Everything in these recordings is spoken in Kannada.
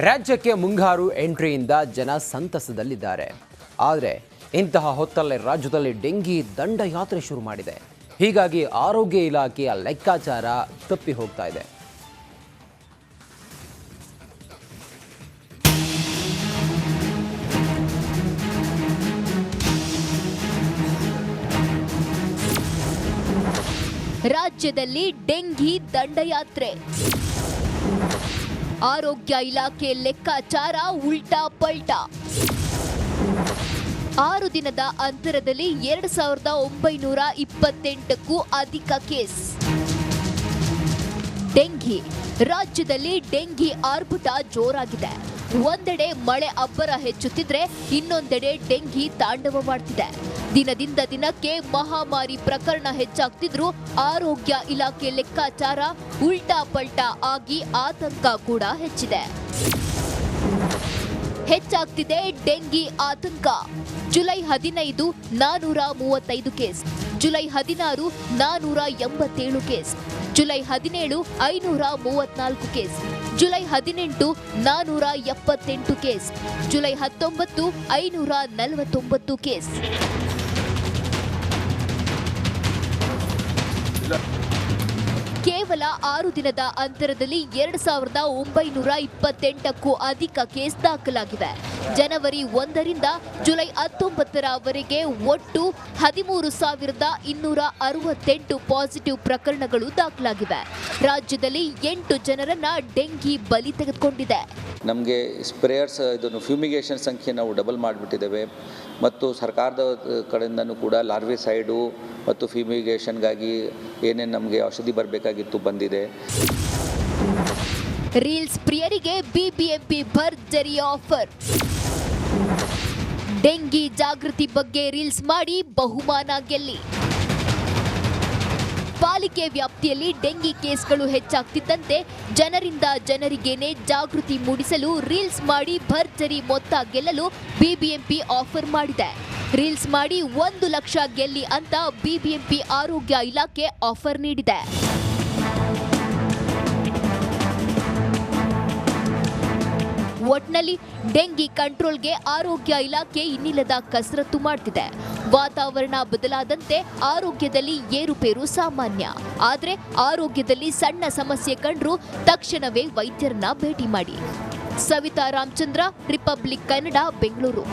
ರಾಜ್ಯಕ್ಕೆ ಮುಂಗಾರು ಎಂಟ್ರಿಯಿಂದ ಜನ ಸಂತಸದಲ್ಲಿದ್ದಾರೆ. ಆದರೆ ಇಂತಹ ಹೊತ್ತಲ್ಲೇ ರಾಜ್ಯದಲ್ಲಿ ಡೆಂಗಿ ದಂಡಯಾತ್ರೆ ಶುರು ಮಾಡಿದೆ. ಹೀಗಾಗಿ ಆರೋಗ್ಯ ಇಲಾಖೆಯ ಲೆಕ್ಕಾಚಾರ ತಪ್ಪಿ ಹೋಗ್ತಾ ಇದೆ. ರಾಜ್ಯದಲ್ಲಿ ಡೆಂಗಿ ದಂಡಯಾತ್ರೆ. ಆರೋಗ್ಯ ಇಲಾಖೆ ಲೆಕ್ಕಾಚಾರ ಉಲ್ಟಾ ಪಲ್ಟಾ. 6 ದಿನದ ಅಂತರದಲ್ಲಿ 2928ಕ್ಕೂ ಅಧಿಕ ಕೇಸ್. ಡೆಂಗಿ. ರಾಜ್ಯದಲ್ಲಿ ಡೆಂಗಿ ಆರ್ಭಟ ಜೋರಾಗಿದೆ. ಒಂದೆಡೆ ಮಳೆ ಅಬ್ಬರ ಹೆಚ್ಚುತ್ತಿದ್ರೆ ಇನ್ನೊಂದೆಡೆ ಡೆಂಗಿ ತಾಂಡವವಾಡ್ತಿದೆ. ದಿನದಿಂದ ದಿನಕ್ಕೆ ಮಹಾಮಾರಿ ಪ್ರಕರಣ ಹೆಚ್ಚಾಗ್ತಿದ್ರು ಆರೋಗ್ಯ ಇಲಾಖೆ ಲೆಕ್ಕಾಚಾರ ಉಲ್ಟಾ ಪಲ್ಟಾ ಆಗಿ ಆತಂಕ ಕೂಡ ಹೆಚ್ಚಿದೆ. ಹೆಚ್ಚಾಗ್ತಿದೆ ಡೆಂಗಿ ಆತಂಕ. July 15 435 case, July 16 487 case, July 17 534 case, July 18 478 case, July 19 549 case. ಕೇವಲ 6 ದಿನದ ಅಂತರದಲ್ಲಿ 2928ಕ್ಕೂ ಅಧಿಕ ಕೇಸ್ ದಾಖಲಾಗಿವೆ. ಜನವರಿ 1ರಿಂದ ಜುಲೈ 19ರವರೆಗೆ ಒಟ್ಟು 13,268 ಪಾಸಿಟಿವ್ ಪ್ರಕರಣಗಳು ದಾಖಲಾಗಿವೆ. ರಾಜ್ಯದಲ್ಲಿ 8 ಜನರನ್ನ ಡೆಂಗಿ ಬಲಿ ತೆಗೆದುಕೊಂಡಿದೆ. ನಮಗೆ ಸ್ಪ್ರೇಯರ್ಸ್ ಇದನ್ನು ಫ್ಯೂಮಿಗೇಷನ್ ಸಂಖ್ಯೆ ನಾವು ಡಬಲ್ ಮಾಡಿಬಿಟ್ಟಿದ್ದೇವೆ ಮತ್ತು ಸರ್ಕಾರದ ಕಡೆಯಿಂದನೂ ಕೂಡ ಲಾರ್ವಿಸೈಡು ಮತ್ತು ಫ್ಯೂಮಿಗೇಷನ್ಗಾಗಿ ಏನೇನು ನಮಗೆ ಔಷಧಿ ಬರಬೇಕಾಗಿತ್ತು ಬಂದಿದೆ. ರೀಲ್ಸ್ ಪ್ರಿಯರಿಗೆ ಬಿಬಿಎಂಪಿ ಭರ್ಜರಿ ಆಫರ್. ಡೆಂಗಿ ಜಾಗೃತಿ ಬಗ್ಗೆ ರೀಲ್ಸ್ ಮಾಡಿ ಬಹುಮಾನ ಗೆಲ್ಲಿ. ಪಾಲಿಕೆ ವ್ಯಾಪ್ತಿಯಲ್ಲಿ ಡೆಂಗಿ ಕೇಸ್ಗಳು ಹೆಚ್ಚಾಗ್ತಿದ್ದಂತೆ ಜನರಿಂದ ಜನರಿಗೇನೆ ಜಾಗೃತಿ ಮೂಡಿಸಲು ರೀಲ್ಸ್ ಮಾಡಿ ಭರ್ಜರಿ ಮೊತ್ತ ಗೆಲ್ಲಲು ಬಿಬಿಎಂಪಿ ಆಫರ್ ಮಾಡಿದೆ. ರೀಲ್ಸ್ ಮಾಡಿ 1 ಲಕ್ಷ ಗೆಲ್ಲಿ ಅಂತ ಬಿಬಿಎಂಪಿ ಆರೋಗ್ಯ ಇಲಾಖೆ ಆಫರ್ ನೀಡಿದೆ. ಒಟ್ನಲ್ಲಿ ಡೆಂಗಿ ಕಂಟ್ರೋಲ್ಗೆ ಆರೋಗ್ಯ ಇಲಾಖೆ ಇನ್ನಿಲ್ಲದ ಕಸರತ್ತು ಮಾಡ್ತಿದೆ. ವಾತಾವರಣ ಬದಲಾದಂತೆ ಆರೋಗ್ಯದಲ್ಲಿ ಏರುಪೇರು ಸಾಮಾನ್ಯ. ಆದರೆ ಆರೋಗ್ಯದಲ್ಲಿ ಸಣ್ಣ ಸಮಸ್ಯೆ ಕಂಡ್ರೂ ತಕ್ಷಣವೇ ವೈದ್ಯರನ್ನ ಭೇಟಿ ಮಾಡಿ. ಸವಿತಾ ರಾಮಚಂದ್ರ, ರಿಪಬ್ಲಿಕ್ ಕನ್ನಡ, ಬೆಂಗಳೂರು.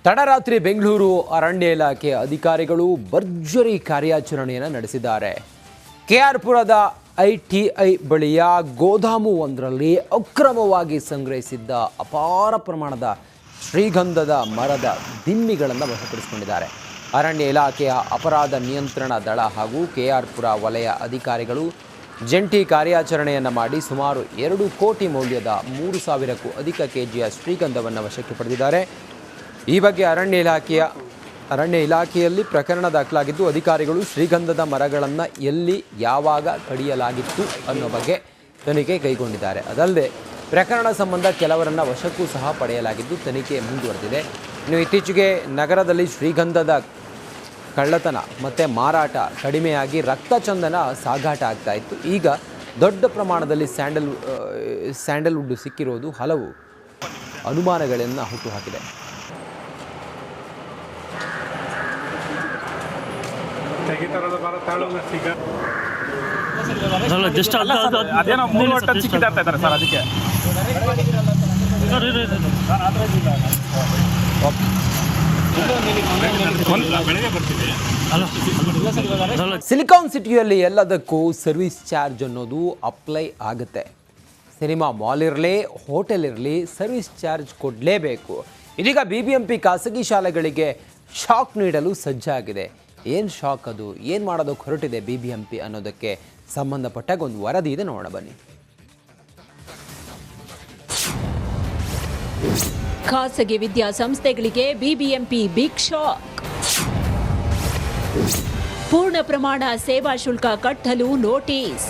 ತಡರಾತ್ರಿ ಬೆಂಗಳೂರು ಅರಣ್ಯ ಇಲಾಖೆ ಅಧಿಕಾರಿಗಳು ಭರ್ಜರಿ ಕಾರ್ಯಾಚರಣೆಯನ್ನು ನಡೆಸಿದ್ದಾರೆ. ಕೆಆರ್ಪುರದ ಐಟಿಐ ಬಳಿಯ ಗೋದಾಮು ಒಂದರಲ್ಲಿ ಅಕ್ರಮವಾಗಿ ಸಂಗ್ರಹಿಸಿದ್ದ ಅಪಾರ ಪ್ರಮಾಣದ ಶ್ರೀಗಂಧದ ಮರದ ದಿಮ್ಮಿಗಳನ್ನು ವಶಪಡಿಸಿಕೊಂಡಿದ್ದಾರೆ. ಅರಣ್ಯ ಇಲಾಖೆಯ ಅಪರಾಧ ನಿಯಂತ್ರಣ ದಳ ಹಾಗೂ ಕೆಆರ್ಪುರ ವಲಯ ಅಧಿಕಾರಿಗಳು ಜಂಟಿ ಕಾರ್ಯಾಚರಣೆಯನ್ನು ಮಾಡಿ ಸುಮಾರು 2 ಕೋಟಿ ಮೌಲ್ಯದ 3,000ಕ್ಕೂ ಅಧಿಕ ಕೆಜಿಯ ಶ್ರೀಗಂಧವನ್ನು ವಶಕ್ಕೆ ಪಡೆದಿದ್ದಾರೆ. ಈ ಬಗ್ಗೆ ಅರಣ್ಯ ಇಲಾಖೆಯಲ್ಲಿ ಪ್ರಕರಣ ದಾಖಲಾಗಿದ್ದು ಅಧಿಕಾರಿಗಳು ಶ್ರೀಗಂಧದ ಮರಗಳನ್ನು ಎಲ್ಲಿ ಯಾವಾಗ ಕಡಿಯಲಾಗಿತ್ತು ಅನ್ನೋ ಬಗ್ಗೆ ತನಿಖೆ ಕೈಗೊಂಡಿದ್ದಾರೆ. ಅದಲ್ಲದೆ ಪ್ರಕರಣ ಸಂಬಂಧ ಕೆಲವರನ್ನು ವಶಕ್ಕೂ ಸಹ ಪಡೆಯಲಾಗಿದ್ದು ತನಿಖೆ ಮುಂದುವರೆದಿದೆ. ಇನ್ನು ಇತ್ತೀಚೆಗೆ ನಗರದಲ್ಲಿ ಶ್ರೀಗಂಧದ ಕಳ್ಳತನ ಮತ್ತು ಮಾರಾಟ ಕಡಿಮೆಯಾಗಿ ರಕ್ತಚಂದನ ಸಾಗಾಟ ಆಗ್ತಾ ಇತ್ತು. ಈಗ ದೊಡ್ಡ ಪ್ರಮಾಣದಲ್ಲಿ ಸ್ಯಾಂಡಲ್ವುಡ್ ಸಿಕ್ಕಿರೋದು ಹಲವು ಅನುಮಾನಗಳನ್ನು ಹುಟ್ಟುಹಾಕಿದೆ. ಸಿಲಿಕಾನ್ ಸಿಟಿಯಲ್ಲಿ ಎಲ್ಲದಕ್ಕೂ ಸರ್ವಿಸ್ ಚಾರ್ಜ್ ಅನ್ನೋದು ಅಪ್ಲೈ ಆಗುತ್ತೆ. ಸಿನಿಮಾ ಮಾಲ್ ಇರಲಿ, ಹೋಟೆಲ್ ಇರಲಿ, ಸರ್ವಿಸ್ ಚಾರ್ಜ್ ಕೊಡಲೇಬೇಕು. ಇದೀಗ ಬಿಬಿಎಂಪಿ ಖಾಸಗಿ ಶಾಲೆಗಳಿಗೆ ಶಾಕ್ ನೀಡಲು ಸಜ್ಜಾಗಿದೆ. ಏನು ಶಾಕ್ ಅದು, ಏನು ಮಾಡೋದಕ್ಕೆ ಹೊರಟಿದೆ ಬಿಬಿಎಂಪಿ ಅನ್ನೋದಕ್ಕೆ ಸಂಬಂಧಪಟ್ಟಾಗ ಒಂದು ವರದಿ ಇದೆ, ನೋಡೋಣ ಬನ್ನಿ. ಖಾಸಗಿ ವಿದ್ಯಾಸಂಸ್ಥೆಗಳಿಗೆ ಬಿಬಿಎಂಪಿ ಬಿಗ್ ಶಾಕ್. ಪೂರ್ಣ ಪ್ರಮಾಣ ಸೇವಾ ಶುಲ್ಕ ಕಟ್ಟಲು ನೋಟಿಸ್.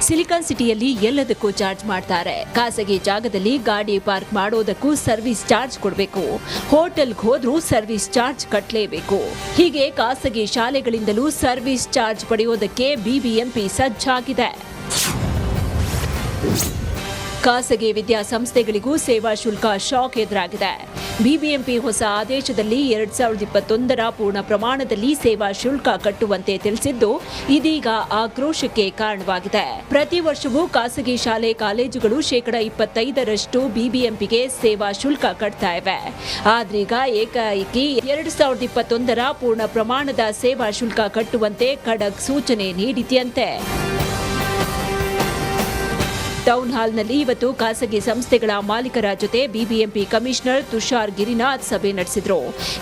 ಸಿಲಿಕಾನ್ ಸಿಟಿಯಲ್ಲಿ ಎಲ್ಲದಕ್ಕೂ ಚಾರ್ಜ್ ಮಾಡ್ತಾರೆ. ಖಾಸಗಿ ಜಾಗದಲ್ಲಿ ಗಾಡಿ ಪಾರ್ಕ್ ಮಾಡೋದಕ್ಕೂ ಸರ್ವಿಸ್ ಚಾರ್ಜ್ ಕೊಡಬೇಕು. ಹೋಟೆಲ್ಗೆ ಹೋದ್ರೂ ಸರ್ವಿಸ್ ಚಾರ್ಜ್ ಕಟ್ಟಲೇಬೇಕು. ಹೀಗೆ ಖಾಸಗಿ ಶಾಲೆಗಳಿಂದಲೂ ಸರ್ವಿಸ್ ಚಾರ್ಜ್ ಪಡೆಯೋದಕ್ಕೆ ಬಿಬಿಎಂಪಿ ಸಜ್ಜಾಗಿದೆ. ಖಾಸಗಿ ವಿದ್ಯಾಸಂಸ್ಥೆಗಳಿಗೂ ಸೇವಾ ಶುಲ್ಕ ಶಾಕ್ ಎದುರಾಗಿದೆ. ಬಿಬಿಎಂಪಿ ಹೊಸ ಆದೇಶದಲ್ಲಿ 2021ರ ಪೂರ್ಣ ಪ್ರಮಾಣದಲ್ಲಿ ಸೇವಾ ಶುಲ್ಕ ಕಟ್ಟುವಂತೆ ತಿಳಿಸಿದ್ದು ಇದೀಗ ಆಕ್ರೋಶಕ್ಕೆ ಕಾರಣವಾಗಿದೆ. ಪ್ರತಿ ವರ್ಷವೂ ಖಾಸಗಿ ಶಾಲೆ ಕಾಲೇಜುಗಳು 25% ಬಿಬಿಎಂಪಿಗೆ ಸೇವಾ ಶುಲ್ಕ ಕಟ್ತಾ ಇವೆ. ಆದ್ರೀಗ ಏಕಾಏಕಿ 2021ರ ಪೂರ್ಣ ಪ್ರಮಾಣದ ಸೇವಾ ಶುಲ್ಕ ಕಟ್ಟುವಂತೆ ಖಡಕ್ ಸೂಚನೆ ನೀಡಿದೆಯಂತೆ. ಟೌನ್ ಹಾಲ್ನಲ್ಲಿ ಇವತ್ತು ಖಾಸಗಿ ಸಂಸ್ಥೆಗಳ ಮಾಲೀಕರ ಜೊತೆ ಬಿಬಿಎಂಪಿ ಕಮಿಷನರ್ ತುಷಾರ್ ಗಿರಿನಾಥ್ ಸಭೆ ನಡೆಸಿದರು.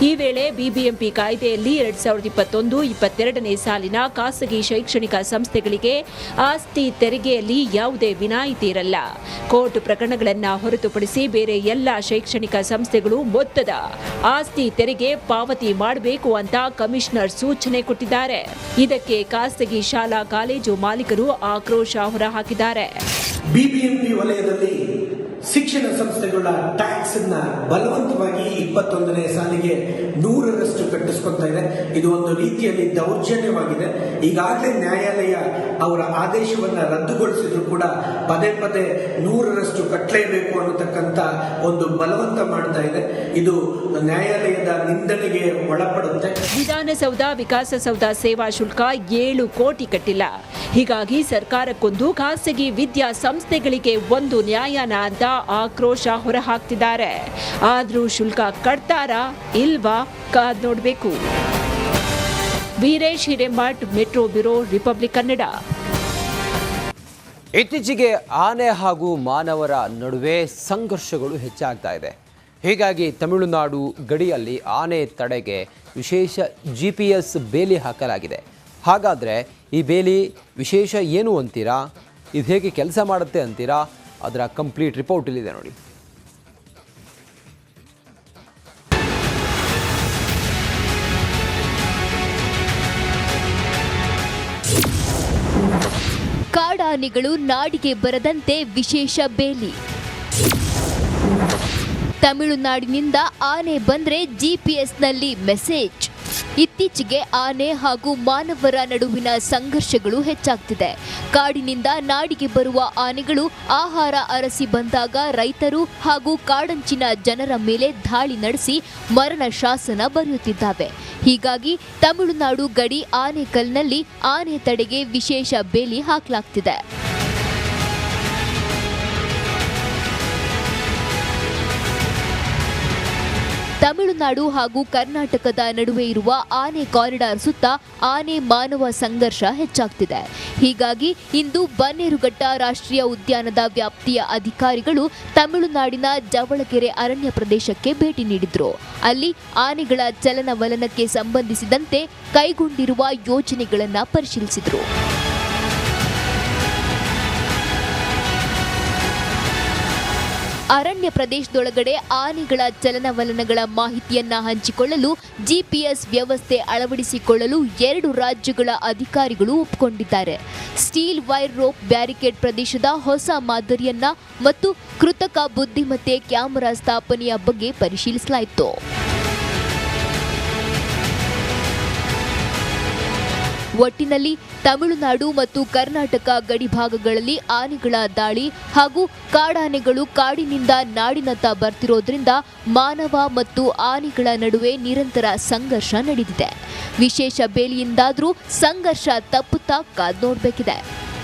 ಈ ವೇಳೆ ಬಿಬಿಎಂಪಿ ಕಾಯ್ದೆಯಲ್ಲಿ 2021-22ನೇ ಸಾಲಿನ ಖಾಸಗಿ ಶೈಕ್ಷಣಿಕ ಸಂಸ್ಥೆಗಳಿಗೆ ಆಸ್ತಿ ತೆರಿಗೆಯಲ್ಲಿ ಯಾವುದೇ ವಿನಾಯಿತಿ ಇರಲ್ಲ. ಕೋರ್ಟ್ ಪ್ರಕರಣಗಳನ್ನು ಹೊರತುಪಡಿಸಿ ಬೇರೆ ಎಲ್ಲ ಶೈಕ್ಷಣಿಕ ಸಂಸ್ಥೆಗಳು ಮೊತ್ತದ ಆಸ್ತಿ ತೆರಿಗೆ ಪಾವತಿ ಮಾಡಬೇಕು ಅಂತ ಕಮಿಷನರ್ ಸೂಚನೆ ಕೊಟ್ಟಿದ್ದಾರೆ. ಇದಕ್ಕೆ ಖಾಸಗಿ ಶಾಲಾ ಕಾಲೇಜು ಮಾಲೀಕರು ಆಕ್ರೋಶ ಹೊರಹಾಕಿದ್ದಾರೆ. ಬಿಬಿಎಂಪಿ ವಲಯದಲ್ಲಿ ಶಿಕ್ಷಣ ಸಂಸ್ಥೆಗಳ ಟ್ಯಾಕ್ಸ್ ಅನ್ನ ಬಲವಂತವಾಗಿ 21ನೇ ಸಾಲಿಗೆ 100ರಷ್ಟು ಕಟ್ಟಿಸ್ಕೊತಾ ಇದೆ. ಇದು ಒಂದು ರೀತಿಯಲ್ಲಿ ದೌರ್ಜನ್ಯವಾಗಿದೆ. ಈಗಾಗಲೇ ನ್ಯಾಯಾಲಯ ಅವರ ಆದೇಶವನ್ನ ರದ್ದುಗೊಳಿಸಿದ್ರು ಕೂಡ ಪದೇ ಪದೇ 100ರಷ್ಟು ಕಟ್ಟಲೇಬೇಕು ಅನ್ನತಕ್ಕಂತ ಒಂದು ಬಲವಂತ ಮಾಡ್ತಾ ಇದೆ. ಇದು ನ್ಯಾಯಾಲಯದ ನಿಂದನೆಗೆ ಒಳಪಡುತ್ತೆ. ವಿಧಾನಸೌಧ ವಿಕಾಸಸೌಧ ಸೇವಾ ಶುಲ್ಕ 7 ಕೋಟಿ ಕಟ್ಟಿಲ್ಲ. ಹೀಗಾಗಿ ಸರ್ಕಾರಕ್ಕೊಂದು ಖಾಸಗಿ ವಿದ್ಯಾಸಂಸ್ಥೆಗಳಿಗೆ ಒಂದು ನ್ಯಾಯನ ಅಂತ ಆಕ್ರೋಶ ಹೊರಹಾಕ್ತಿದ್ದಾರೆ. ಆದ್ರೂ ಶುಲ್ಕ ಕಟ್ತಾರಾ ಇಲ್ವಾ ಕಾದ್ ನೋಡ್ಬೇಕು. Veeresh Hiremath, metro bureau, republic Kannada. ಇತ್ತೀಚೆಗೆ ಆನೆ ಹಾಗೂ ಮಾನವರ ನಡುವೆ ಸಂಘರ್ಷಗಳು ಹೆಚ್ಚಾಗ್ತಾ ಇದೆ. ಹೀಗಾಗಿ ತಮಿಳುನಾಡು ಗಡಿಯಲ್ಲಿ ಆನೆ ತಡೆಗೆ ವಿಶೇಷ GPS ಬೇಲಿ ಹಾಕಲಾಗಿದೆ. ಹಾಗಾದರೆ ಈ ಬೇಲಿ ವಿಶೇಷ ಏನು ಅಂತೀರಾ? ಇದು ಹೇಗೆ ಕೆಲಸ ಮಾಡುತ್ತೆ ಅಂತೀರಾ? ಅದರ ಕಂಪ್ಲೀಟ್ ರಿಪೋರ್ಟ್ ಇಲ್ಲಿದೆ ನೋಡಿ. ಕಾಡಾನೆಗಳು ನಾಡಿಗೆ ಬರದಂತೆ ವಿಶೇಷ ಬೇಲಿ. ತಮಿಳುನಾಡಿನಿಂದ ಆನೆ ಬಂದ್ರೆ GPS-ನಲ್ಲಿ ಮೆಸೇಜ್. ಇತ್ತೀಚೆಗೆ ಆನೆ ಹಾಗೂ ಮಾನವರ ನಡುವಿನ ಸಂಘರ್ಷಗಳು ಹೆಚ್ಚಾಗ್ತಿದೆ. ಕಾಡಿನಿಂದ ನಾಡಿಗೆ ಬರುವ ಆನೆಗಳು ಆಹಾರ ಅರಸಿ ಬಂದಾಗ ರೈತರು ಹಾಗೂ ಕಾಡಂಚಿನ ಜನರ ಮೇಲೆ ದಾಳಿ ನಡೆಸಿ ಮರಣ ಶಾಸನ ಬರೆಯುತ್ತಿದ್ದಾವೆ. ಹೀಗಾಗಿ ತಮಿಳುನಾಡು ಗಡಿ ಆನೆಕಲ್ನಲ್ಲಿ ಆನೆ ತಡೆಗೆ ವಿಶೇಷ ಬೇಲಿ ಹಾಕಲಾಗ್ತಿದೆ. ತಮಿಳುನಾಡು ಹಾಗೂ ಕರ್ನಾಟಕದ ನಡುವೆ ಇರುವ ಆನೆ ಕಾರಿಡಾರ್ ಸುತ್ತ ಆನೆ ಮಾನವ ಸಂಘರ್ಷ ಹೆಚ್ಚಾಗ್ತಿದೆ. ಹೀಗಾಗಿ ಇಂದು ಬನ್ನೇರುಘಟ್ಟ ರಾಷ್ಟ್ರೀಯ ಉದ್ಯಾನದ ವ್ಯಾಪ್ತಿಯ ಅಧಿಕಾರಿಗಳು ತಮಿಳುನಾಡಿನ ಜವಳಗೆರೆ ಅರಣ್ಯ ಪ್ರದೇಶಕ್ಕೆ ಭೇಟಿ ನೀಡಿದ್ರು. ಅಲ್ಲಿ ಆನೆಗಳ ಚಲನವಲನಕ್ಕೆ ಸಂಬಂಧಿಸಿದಂತೆ ಕೈಗೊಂಡಿರುವ ಯೋಜನೆಗಳನ್ನು ಪರಿಶೀಲಿಸಿದರು. ಅರಣ್ಯ ಪ್ರದೇಶದೊಳಗಡೆ ಆನೆಗಳ ಚಲನವಲನಗಳ ಮಾಹಿತಿಯನ್ನ ಹಂಚಿಕೊಳ್ಳಲು GPS ವ್ಯವಸ್ಥೆ ಅಳವಡಿಸಿಕೊಳ್ಳಲು 2 ರಾಜ್ಯಗಳ ಅಧಿಕಾರಿಗಳು ಒಪ್ಪಿಕೊಂಡಿದ್ದಾರೆ. ಸ್ಟೀಲ್ ವೈರ್ ರೋಪ್ ಬ್ಯಾರಿಕೇಡ್ ಪ್ರದೇಶದ ಹೊಸ ಮಾದರಿಯನ್ನ ಮತ್ತು ಕೃತಕ ಬುದ್ಧಿಮತ್ತೆ ಕ್ಯಾಮೆರಾ ಸ್ಥಾಪನೆಯ ಬಗ್ಗೆ ಪರಿಶೀಲಿಸಲಾಯಿತು. ಒಟ್ಟಿನಲ್ಲಿ ತಮಿಳುನಾಡು ಮತ್ತು ಕರ್ನಾಟಕ ಗಡಿ ಭಾಗಗಳಲ್ಲಿ ಆನೆಗಳ ದಾಳಿ ಹಾಗೂ ಕಾಡಾನೆಗಳು ಕಾಡಿನಿಂದ ನಾಡಿನತ್ತ ಬರ್ತಿರೋದ್ರಿಂದ ಮಾನವ ಮತ್ತು ಆನೆಗಳ ನಡುವೆ ನಿರಂತರ ಸಂಘರ್ಷ ನಡೆದಿದೆ. ವಿಶೇಷ ಬೇಲಿಯಿಂದಾದರೂ ಸಂಘರ್ಷ ತಪ್ಪುತ್ತಾ ಕಾದ್ ನೋಡಬೇಕಿದೆ.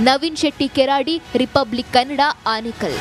ನವೀನ್ ಶೆಟ್ಟಿ ಕೆರಾಡಿ, ರಿಪಬ್ಲಿಕ್ ಕನ್ನಡ, ಆನೇಕಲ್.